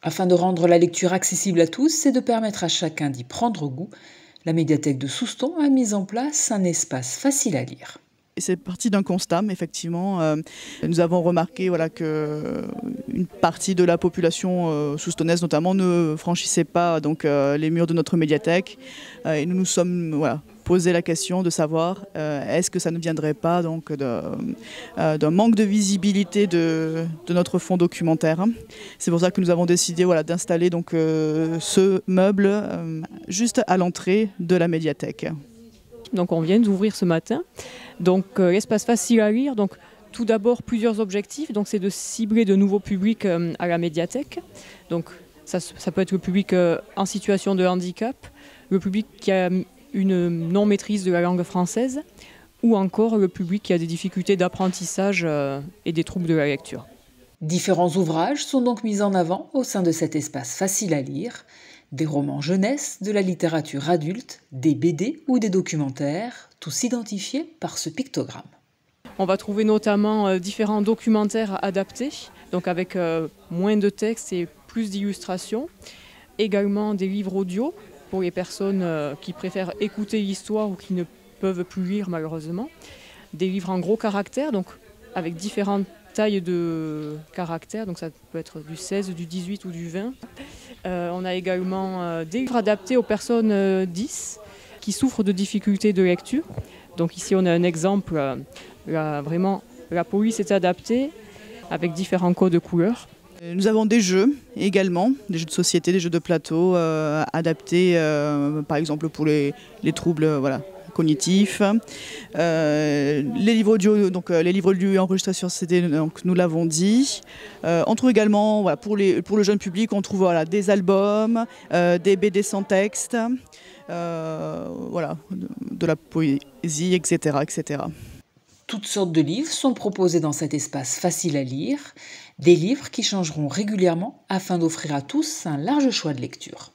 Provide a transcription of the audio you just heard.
Afin de rendre la lecture accessible à tous et de permettre à chacun d'y prendre goût, la médiathèque de Souston a mis en place un espace facile à lire. Et c'est parti d'un constat, mais effectivement, nous avons remarqué voilà, qu'une partie de la population soustonnaise notamment ne franchissait pas donc, les murs de notre médiathèque. Et nous nous sommes voilà, posé la question de savoir est-ce que ça ne viendrait pas donc, d'un manque de visibilité de notre fonds documentaire. C'est pour ça que nous avons décidé voilà, d'installer donc, ce meuble juste à l'entrée de la médiathèque. Donc on vient d'ouvrir ce matin. Donc l'espace facile à lire, donc tout d'abord plusieurs objectifs. Donc c'est de cibler de nouveaux publics à la médiathèque. Donc ça peut être le public en situation de handicap, le public qui a une non-maîtrise de la langue française, ou encore le public qui a des difficultés d'apprentissage et des troubles de la lecture. Différents ouvrages sont donc mis en avant au sein de cet espace facile à lire. Des romans jeunesse, de la littérature adulte, des BD ou des documentaires, tous identifiés par ce pictogramme. On va trouver notamment différents documentaires adaptés, donc avec moins de texte et plus d'illustrations. Également des livres audio pour les personnes qui préfèrent écouter l'histoire ou qui ne peuvent plus lire malheureusement. Des livres en gros caractères, donc avec différentes tailles de caractères, donc ça peut être du 16, du 18 ou du 20. On a également des livres adaptés aux personnes 10 qui souffrent de difficultés de lecture. Donc ici on a un exemple, vraiment la police est adaptée avec différents codes de couleurs. Nous avons des jeux également, des jeux de société, des jeux de plateau adaptés par exemple pour les troubles voilà, cognitifs. Les livres audio, donc les livres lus et enregistrés sur CD, donc, nous l'avons dit. On trouve également, voilà, pour le jeune public, on trouve voilà, des albums, des BD sans texte, voilà, de la poésie, etc., etc. Toutes sortes de livres sont proposés dans cet espace facile à lire, des livres qui changeront régulièrement afin d'offrir à tous un large choix de lecture.